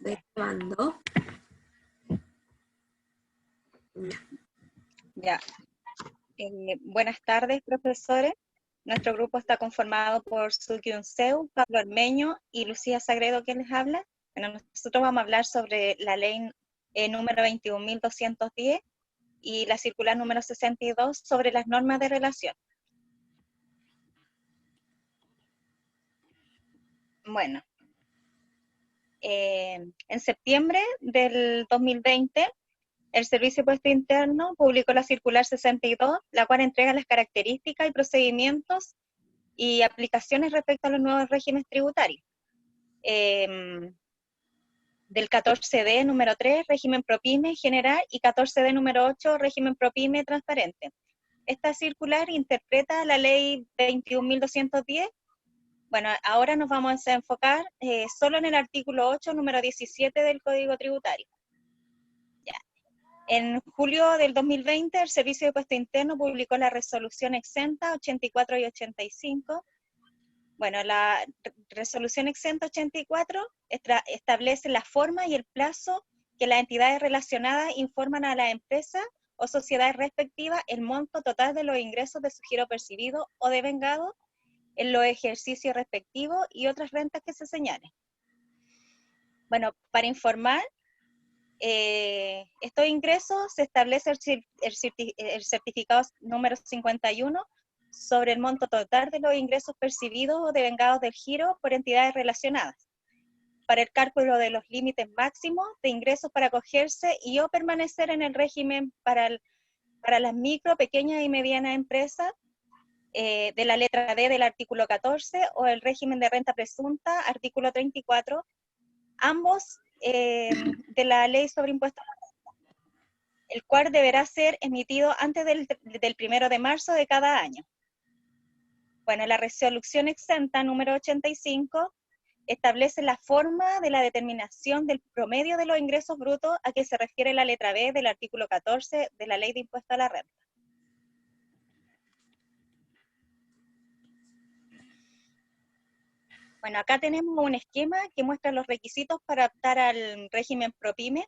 Voy grabando. Ya. Buenas tardes, profesores. Nuestro grupo está conformado por Suki Unseu, Pablo Armeño y Lucía Sagredo, quien les habla. Bueno, nosotros vamos a hablar sobre la ley número 21.210 y la circular número 62 sobre las normas de relación. Bueno, en septiembre del 2020, el Servicio de Impuesto Interno publicó la circular 62, la cual entrega las características y procedimientos y aplicaciones respecto a los nuevos regímenes tributarios. Del 14D número 3, régimen ProPyme general, y 14D número 8, régimen ProPyme transparente. Esta circular interpreta la ley 21.210. Bueno, ahora nos vamos a enfocar solo en el artículo 8, número 17 del Código Tributario. Ya. En julio del 2020, el Servicio de Impuesto Interno publicó la resolución exenta 84 y 85. Bueno, la resolución exenta 84 establece la forma y el plazo que las entidades relacionadas informan a la empresa o sociedades respectivas el monto total de los ingresos de su giro percibido o devengado en los ejercicios respectivos y otras rentas que se señalen. Bueno, para informar, estos ingresos se establece el certificado número 51 sobre el monto total de los ingresos percibidos o devengados del giro por entidades relacionadas, para el cálculo de los límites máximos de ingresos para acogerse y o permanecer en el régimen para las micro, pequeñas y medianas empresas, de la letra D del artículo 14, o el régimen de renta presunta, artículo 34, ambos de la ley sobre impuestos, el cual deberá ser emitido antes del 1 de marzo de cada año. Bueno, la resolución exenta número 85 establece la forma de la determinación del promedio de los ingresos brutos a que se refiere la letra B del artículo 14 de la Ley de Impuesto a la Renta. Bueno, acá tenemos un esquema que muestra los requisitos para optar al régimen ProPyme.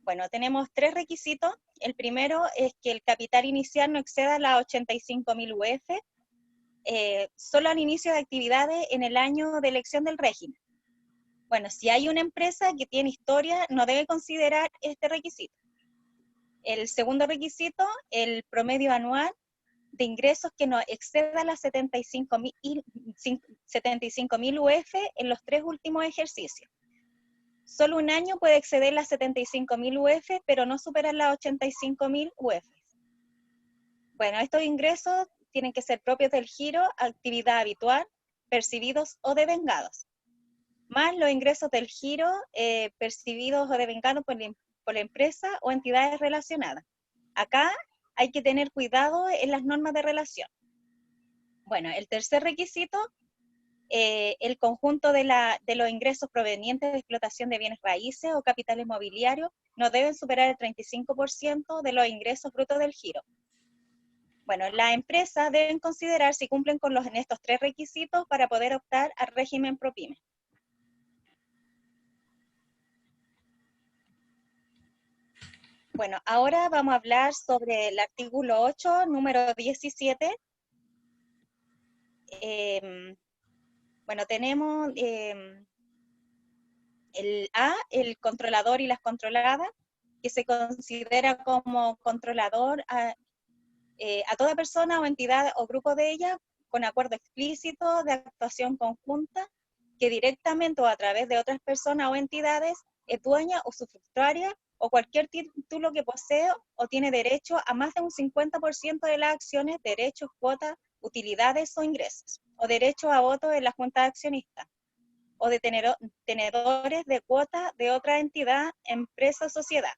Bueno, tenemos 3 requisitos. El primero es que el capital inicial no exceda las 85.000 UF, solo al inicio de actividades en el año de elección del régimen. Bueno, si hay una empresa que tiene historia, no debe considerar este requisito. El segundo requisito, el promedio anual de ingresos que no exceda las 75.000 UF en los 3 últimos ejercicios. Solo un año puede exceder las 75.000 UF, pero no superar las 85.000 UF. Bueno, estos ingresos tienen que ser propios del giro, actividad habitual, percibidos o devengados, más los ingresos del giro percibidos o devengados por la empresa o entidades relacionadas. Acá hay que tener cuidado en las normas de relación. Bueno, el tercer requisito, el conjunto de los ingresos provenientes de explotación de bienes raíces o capitales mobiliarios no deben superar el 35% de los ingresos brutos del giro. Bueno, las empresas deben considerar si cumplen con estos 3 requisitos para poder optar al régimen ProPyme. Bueno, ahora vamos a hablar sobre el artículo 8, número 17. Bueno, tenemos el A, el controlador y las controladas, que se considera como controlador a toda persona o entidad o grupo de ellas con acuerdo explícito de actuación conjunta que directamente o a través de otras personas o entidades es dueña o usufructuaria o cualquier título que posee o tiene derecho a más de un 50% de las acciones, derechos, cuotas, utilidades o ingresos, o derecho a voto en la junta de accionistas, o de tenedores de cuotas de otra entidad, empresa o sociedad.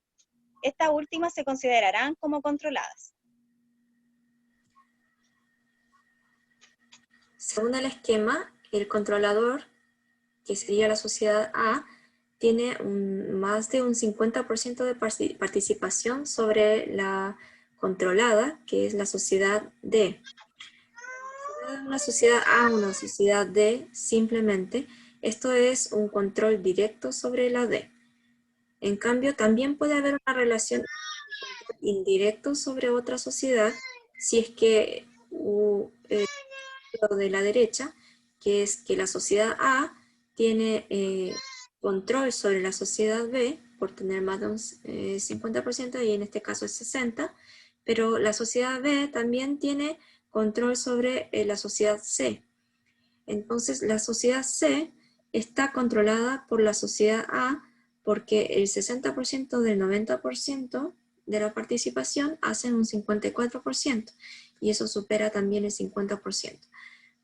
Estas últimas se considerarán como controladas. Según el esquema, el controlador, que sería la sociedad A, tiene más de un 50% de participación sobre la controlada, que es la sociedad D. Una sociedad A, una sociedad D, simplemente Esto es un control directo sobre la D. En cambio, también puede haber una relación indirecto sobre otra sociedad si es que lo de la derecha, que es que la sociedad A tiene control sobre la sociedad B por tener más de un 50% y en este caso es 60%, pero la sociedad B también tiene control sobre la sociedad C. Entonces la sociedad C está controlada por la sociedad A porque el 60% del 90% de la participación hacen un 54% y eso supera también el 50%.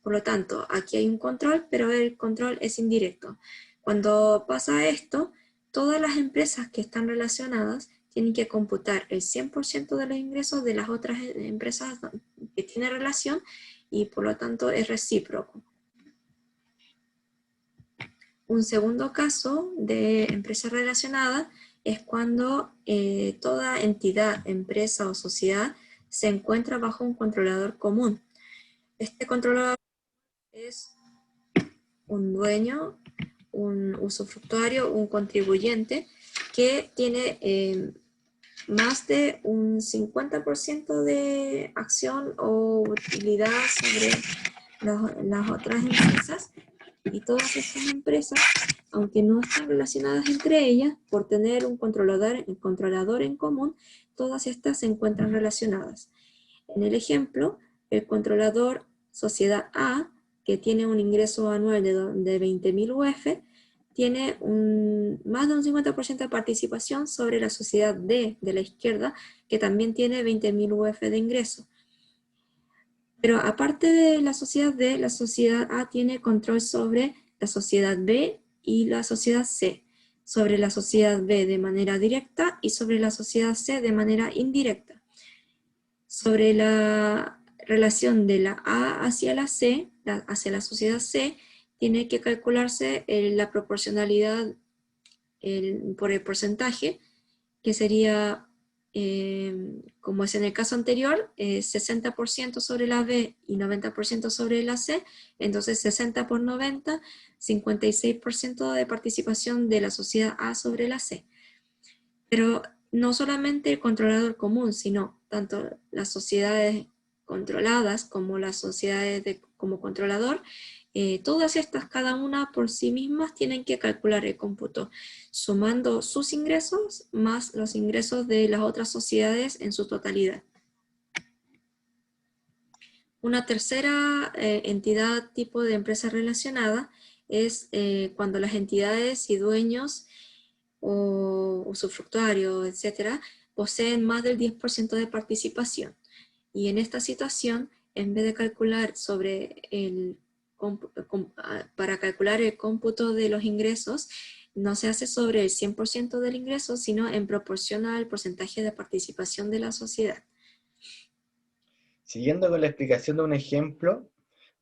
Por lo tanto, aquí hay un control, pero el control es indirecto. Cuando pasa esto, todas las empresas que están relacionadas tienen que computar el 100% de los ingresos de las otras empresas que tienen relación y por lo tanto es recíproco. Un segundo caso de empresa relacionada es cuando toda entidad, empresa o sociedad se encuentra bajo un controlador común. Este controlador es un dueño, un usufructuario, un contribuyente que tiene más de un 50% de acción o utilidad sobre las otras empresas, y todas estas empresas, aunque no están relacionadas entre ellas, por tener un controlador en común, todas estas se encuentran relacionadas. En el ejemplo, el controlador sociedad A, que tiene un ingreso anual de 20.000 UF, tiene más de un 50% de participación sobre la sociedad D de la izquierda, que también tiene 20.000 UF de ingreso. Pero aparte de la sociedad D, la sociedad A tiene control sobre la sociedad B y la sociedad C, sobre la sociedad B de manera directa y sobre la sociedad C de manera indirecta. Sobre la relación de la A hacia la C, hacia la sociedad C, tiene que calcularse la proporcionalidad por el porcentaje, que sería, como es en el caso anterior, 60% sobre la B y 90% sobre la C, entonces 60 por 90, 56% de participación de la sociedad A sobre la C. Pero no solamente el controlador común, sino tanto las sociedades controladas como las sociedades como controlador, todas estas, cada una por sí mismas, tienen que calcular el cómputo, sumando sus ingresos más los ingresos de las otras sociedades en su totalidad. Una tercera entidad tipo de empresa relacionada es cuando las entidades y dueños o usufructuarios, etcétera, poseen más del 10% de participación. Y en esta situación, en vez de calcular para calcular el cómputo de los ingresos, no se hace sobre el 100% del ingreso, sino en proporción al porcentaje de participación de la sociedad. Siguiendo con la explicación de un ejemplo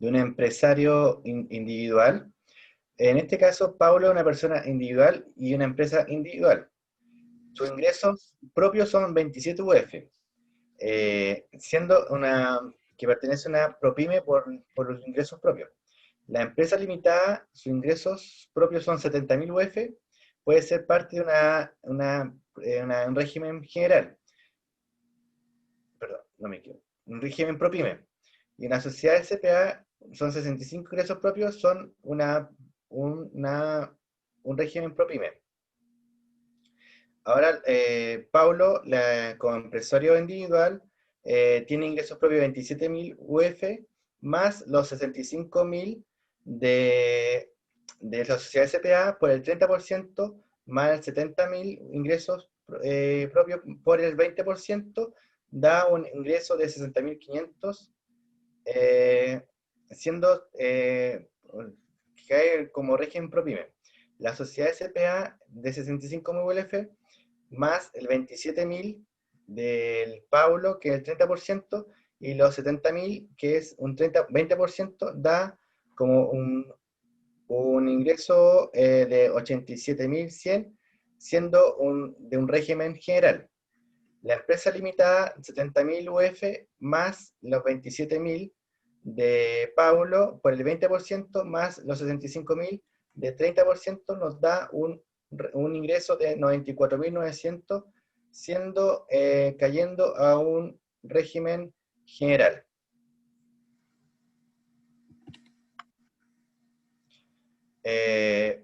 de un empresario individual, en este caso, Paulo es una persona individual y una empresa individual. Sus ingresos propios son 27 UF, siendo que pertenece a una ProPyme por los ingresos propios. La empresa limitada, sus ingresos propios son 70.000 UF, puede ser parte de un régimen general. Perdón, no me equivoco. Un régimen ProPyme. Y una sociedad SPA son 65 ingresos propios, son un régimen ProPyme. Ahora, Paulo, como empresario individual, tiene ingresos propios de 27.000 UF, más los 65.000 de la sociedad SPA por el 30%, más 70.000 ingresos propios por el 20%, da un ingreso de 60.500, siendo que cae como régimen ProPyme. La sociedad SPA de 65.000 UF más el 27.000 del Paulo, que es el 30%, y los 70.000, que es un 20%, da como un ingreso de 87.100, siendo de un régimen general. La empresa limitada, 70.000 UF, más los 27.000 de Paulo, por el 20%, más los 65.000, de 30% nos da un ingreso de 94.900, cayendo a un régimen general.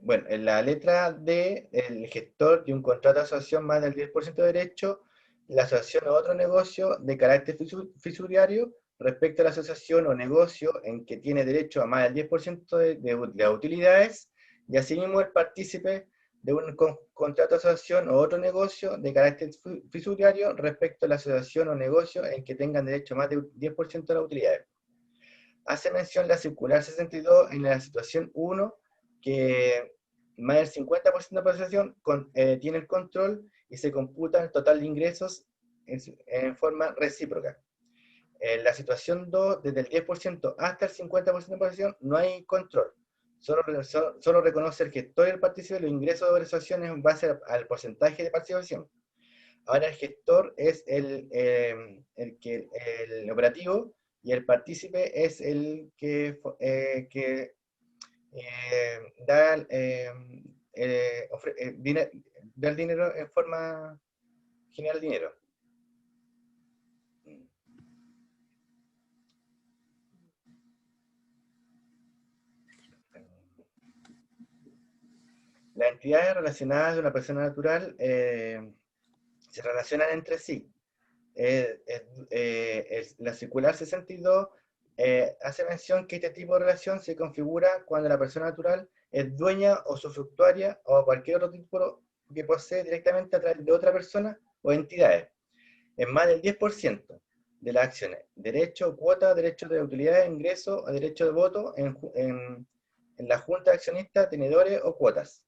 Bueno, en la letra D, el gestor de un contrato de asociación más del 10% de derecho, la asociación o otro negocio de carácter fisuriario respecto a la asociación o negocio en que tiene derecho a más del 10% de utilidades, y asimismo el partícipe de un contrato de asociación o otro negocio de carácter fisuriario respecto a la asociación o negocio en que tengan derecho a más del 10% de las utilidades. Hace mención la circular 62 en la situación 1, que más del 50% de la población tiene el control y se computa el total de ingresos en forma recíproca. En la situación 2, desde el 10% hasta el 50% de la población, no hay control. Solo reconoce el gestor y el partícipe los ingresos de organizaciones en base al porcentaje de participación. Ahora el gestor es el operativo, y el partícipe es el que da el dinero en forma general dinero. Las entidades relacionadas de una persona natural se relacionan entre sí. La circular 62 hace mención que este tipo de relación se configura cuando la persona natural es dueña o usufructuaria o cualquier otro tipo que posee directamente a través de otra persona o entidades, en más del 10% de las acciones, derecho, cuota, derecho de utilidad, ingreso o derecho de voto en la junta de accionistas, tenedores o cuotas.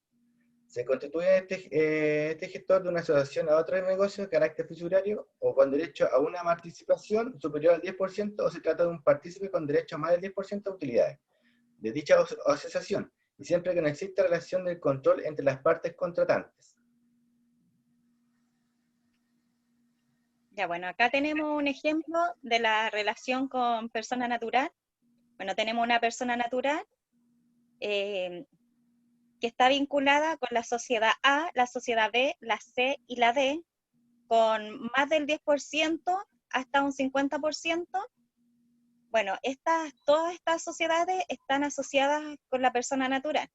Se constituye este gestor de una asociación a otro negocio de carácter fiduciario o con derecho a una participación superior al 10%, o se trata de un partícipe con derecho a más del 10% de utilidades de dicha asociación, y siempre que no exista relación del control entre las partes contratantes. Ya, bueno, acá tenemos un ejemplo de la relación con persona natural. Bueno, tenemos una persona natural que está vinculada con la sociedad A, la sociedad B, la C y la D, con más del 10% hasta un 50%. Bueno, todas estas sociedades están asociadas con la persona natural,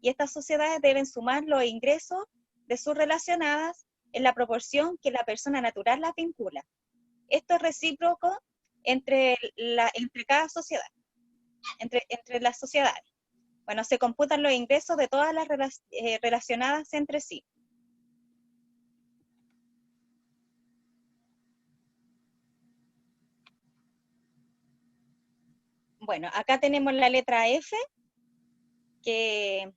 y estas sociedades deben sumar los ingresos de sus relacionadas en la proporción que la persona natural las vincula. Esto es recíproco entre cada sociedad, entre las sociedades. Bueno, se computan los ingresos de todas las relacionadas entre sí. Bueno, acá tenemos la letra F, que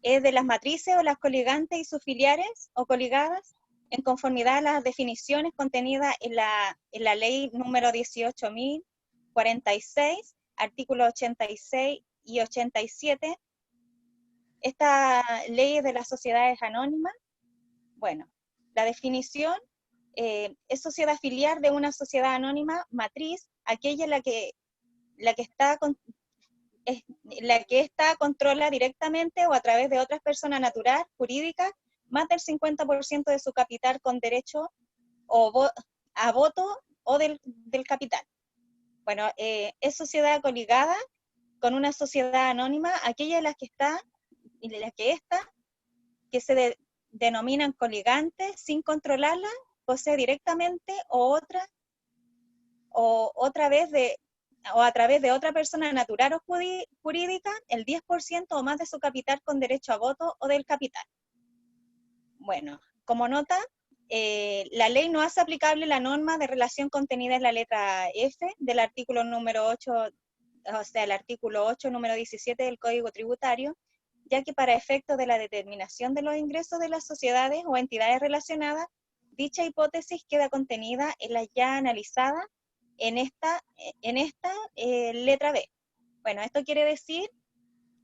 es de las matrices o las coligantes y sus filiales o coligadas, en conformidad a las definiciones contenidas en la ley número 18.046, artículos 86 y 87. Esta ley es de las sociedades anónimas. Bueno, la definición es sociedad filial de una sociedad anónima matriz, aquella la que esta controla directamente o a través de otras personas naturales, jurídicas, más del 50% de su capital con derecho a voto o del capital. Bueno, es sociedad coligada con una sociedad anónima, aquella en la que se denominan coligantes sin controlarla, posee directamente o a través de otra persona natural o jurídica el 10% o más de su capital con derecho a voto o del capital. Bueno, como nota, la ley no hace aplicable la norma de relación contenida en la letra F del artículo número 8, o sea, el artículo 8, número 17 del Código Tributario, ya que para efectos de la determinación de los ingresos de las sociedades o entidades relacionadas, dicha hipótesis queda contenida en la ya analizada en esta letra B. Bueno, esto quiere decir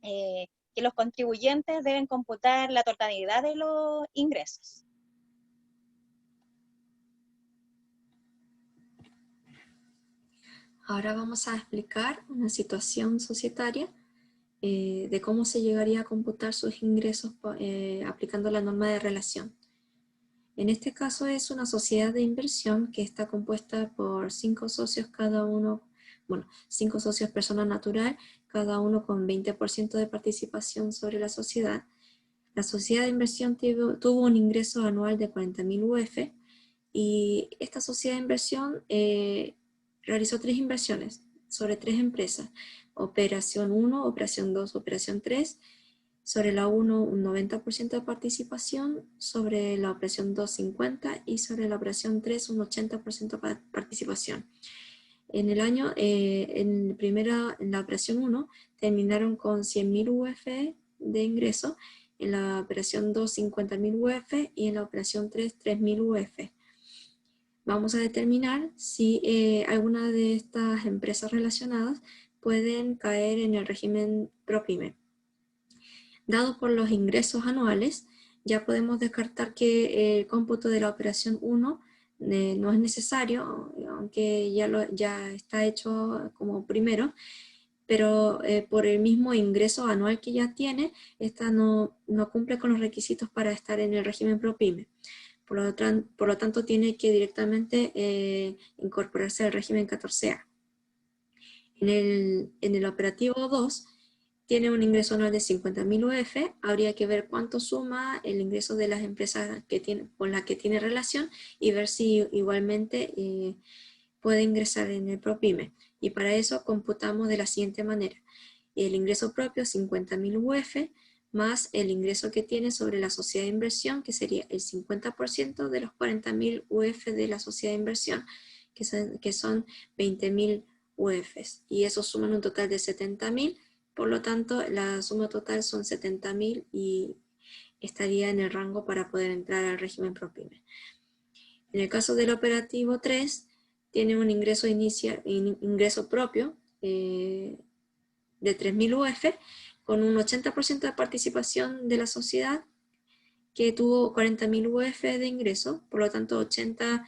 que los contribuyentes deben computar la totalidad de los ingresos. Ahora vamos a explicar una situación societaria de cómo se llegaría a computar sus ingresos aplicando la norma de relación. En este caso es una sociedad de inversión que está compuesta por 5 socios cada uno, bueno, 5 socios persona natural, cada uno con 20% de participación sobre la sociedad. La sociedad de inversión tuvo un ingreso anual de 40.000 UF y esta sociedad de inversión realizó 3 inversiones sobre 3 empresas. Operación 1, Operación 2, Operación 3. Sobre la 1 un 90% de participación, sobre la operación 2 50% y sobre la operación 3 un 80% de participación. En el año, en la operación 1 terminaron con 100.000 UF de ingreso, en la operación 2 50.000 UF y en la operación 3 3.000 UF. Vamos a determinar si alguna de estas empresas relacionadas pueden caer en el régimen ProPyme. Dado por los ingresos anuales, ya podemos descartar que el cómputo de la operación 1 no es necesario, aunque ya está hecho como primero, pero por el mismo ingreso anual que ya tiene, esta no cumple con los requisitos para estar en el régimen ProPyme. Por lo tanto, tiene que directamente incorporarse al régimen 14A. En el operativo 2, tiene un ingreso anual de 50.000 UF, habría que ver cuánto suma el ingreso de las empresas con las que tiene relación y ver si igualmente puede ingresar en el ProPyme. Y para eso computamos de la siguiente manera. El ingreso propio, 50.000 UF, más el ingreso que tiene sobre la sociedad de inversión, que sería el 50% de los 40.000 UF de la sociedad de inversión, que son 20.000 UFs. Y eso suman un total de 70.000. Por lo tanto, la suma total son 70.000 y estaría en el rango para poder entrar al régimen ProPyme. En el caso del operativo 3, tiene un ingreso propio de 3.000 UF con un 80% de participación de la sociedad que tuvo 40.000 UF de ingreso, por lo tanto 80%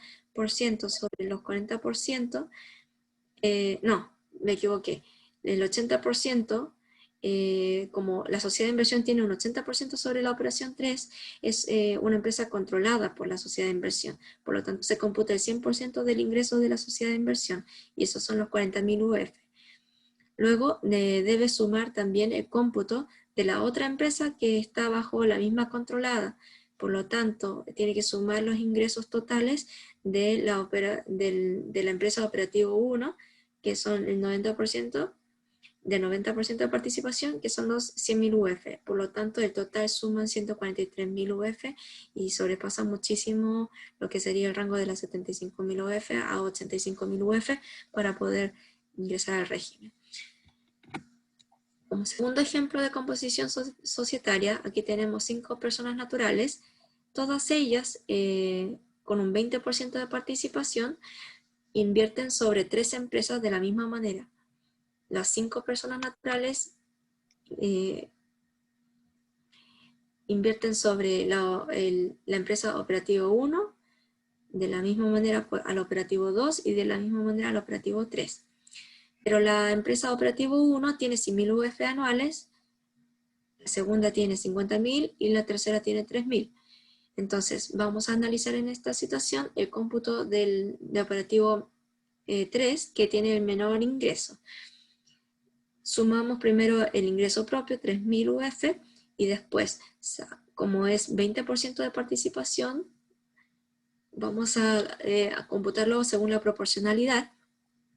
sobre los 40%, no, me equivoqué, el 80%, como la sociedad de inversión tiene un 80% sobre la operación 3, es una empresa controlada por la sociedad de inversión. Por lo tanto, se computa el 100% del ingreso de la sociedad de inversión y esos son los 40.000 UF. Luego debe sumar también el cómputo de la otra empresa que está bajo la misma controlada. Por lo tanto, tiene que sumar los ingresos totales de la empresa operativo 1, que son el 90%, de 90% de participación, que son los 100.000 UF. Por lo tanto, el total suman 143.000 UF y sobrepasa muchísimo lo que sería el rango de las 75.000 UF a 85.000 UF para poder ingresar al régimen. Como segundo ejemplo de composición societaria, aquí tenemos 5 personas naturales, todas ellas con un 20% de participación, invierten sobre 3 empresas de la misma manera. Las 5 personas naturales invierten sobre la empresa operativo 1, de la misma manera al operativo 2 y de la misma manera al operativo 3. Pero la empresa operativo 1 tiene 100.000 UF anuales, la segunda tiene 50.000 y la tercera tiene 3.000. Entonces, vamos a analizar en esta situación el cómputo de operativo 3, que tiene el menor ingreso. Sumamos primero el ingreso propio, 3.000 UF, y después, como es 20% de participación, vamos a computarlo según la proporcionalidad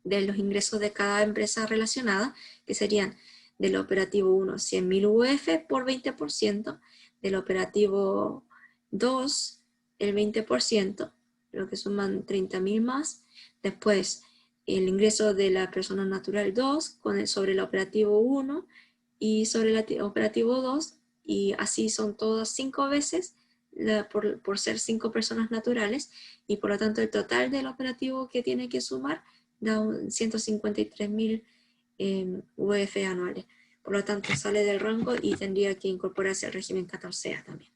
de los ingresos de cada empresa relacionada, que serían del operativo 1, 100.000 UF por 20%, del operativo 2, el 20%, lo que suman 30.000 más, después el ingreso de la persona natural 2 sobre el operativo 1 y sobre el operativo 2, y así son todas 5 veces por ser 5 personas naturales, y por lo tanto el total del operativo que tiene que sumar da 153.000 UF anuales. Por lo tanto, sale del rango y tendría que incorporarse al régimen 14A también.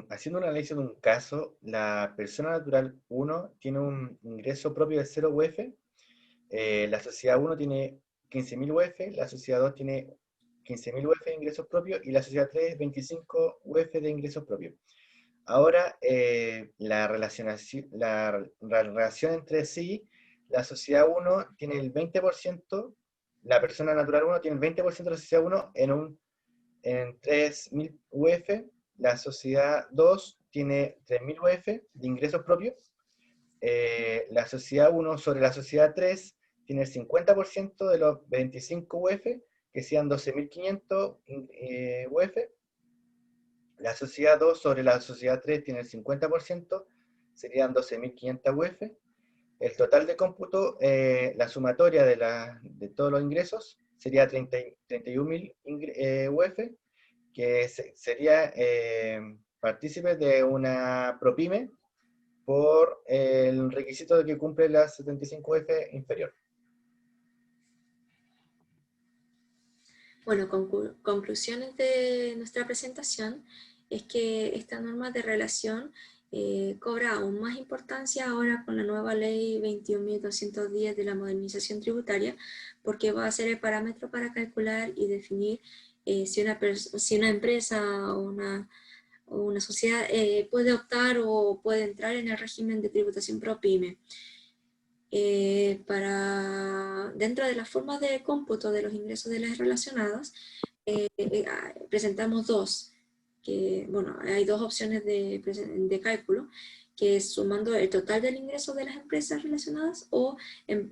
Haciendo un análisis de un caso, la persona natural 1 tiene un ingreso propio de 0 UF, la sociedad 1 tiene 15.000 UF, la sociedad 2 tiene 15.000 UF de ingresos propios y la sociedad 3 25 UF de ingresos propios. Ahora, la relación entre sí, la sociedad 1 tiene el 20%, la persona natural 1 tiene el 20% de la sociedad 1 en 3.000 UF, la sociedad 2 tiene 3.000 UF de ingresos propios, la sociedad 1 sobre la sociedad 3 tiene el 50% de los 25 UF, que sean 12.500 UF. La sociedad 2 sobre la sociedad 3 tiene el 50%, serían 12.500 UF. El total de cómputo, la sumatoria de todos los ingresos, sería 31.000 UF, que sería partícipe de una ProPyme por el requisito de que cumple las 75 UF inferior. Bueno, conclusiones de nuestra presentación es que esta norma de relación cobra aún más importancia ahora con la nueva ley 21.210 de la modernización tributaria, porque va a ser el parámetro para calcular y definir si una empresa o una sociedad puede optar o puede entrar en el régimen de tributación ProPyme. Dentro de la forma de cómputo de los ingresos de las relacionadas, presentamos dos, bueno, hay dos opciones de cálculo, que es sumando el total del ingreso de las empresas relacionadas o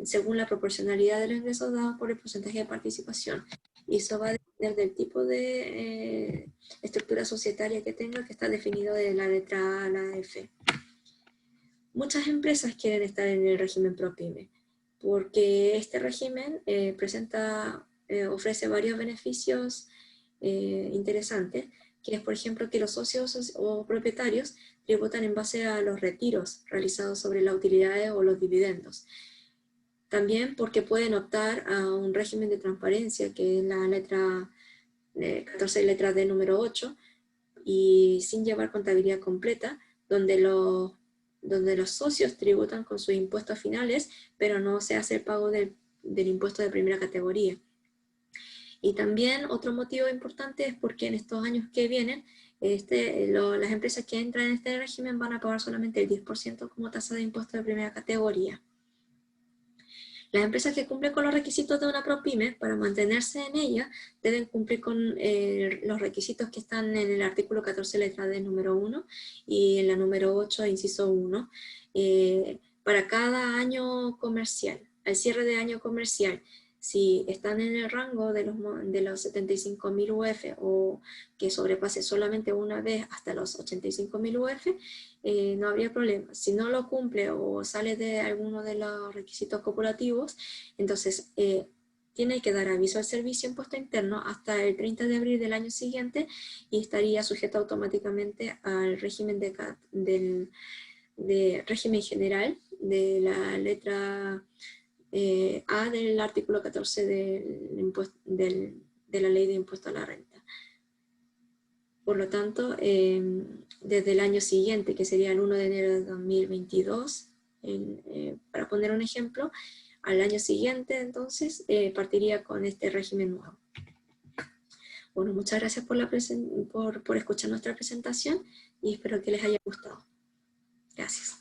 según la proporcionalidad de los ingresos dados por el porcentaje de participación. Y eso va a depender del tipo de estructura societaria que tenga, que está definido de la letra A a la F. Muchas empresas quieren estar en el régimen ProPyme, porque este régimen ofrece varios beneficios interesantes, que es, por ejemplo, que los socios o propietarios tributan en base a los retiros realizados sobre las utilidades o los dividendos. También porque pueden optar a un régimen de transparencia, que es la letra 14, letra D número 8, y sin llevar contabilidad completa, donde los socios tributan con sus impuestos finales, pero no se hace el pago del impuesto de primera categoría. Y también otro motivo importante es porque en estos años que vienen, las empresas que entran en este régimen van a pagar solamente el 10% como tasa de impuesto de primera categoría. Las empresas que cumplen con los requisitos de una ProPyme, para mantenerse en ella, deben cumplir con los requisitos que están en el artículo 14, letra D, número 1, y en la número 8, inciso 1, para cada año comercial. Al cierre de año comercial, si están en el rango de los 75.000 UF o que sobrepase solamente una vez hasta los 85.000 UF, no habría problema. Si no lo cumple o sale de alguno de los requisitos copulativos, entonces tiene que dar aviso al Servicio de Impuesto Interno hasta el 30 de abril del año siguiente y estaría sujeto automáticamente al régimen de régimen general de la letra A del artículo 14 de la Ley de Impuesto a la Renta. Por lo tanto, desde el año siguiente, que sería el 1 de enero de 2022, para poner un ejemplo, al año siguiente, entonces, partiría con este régimen nuevo. Bueno, muchas gracias por escuchar nuestra presentación y espero que les haya gustado. Gracias.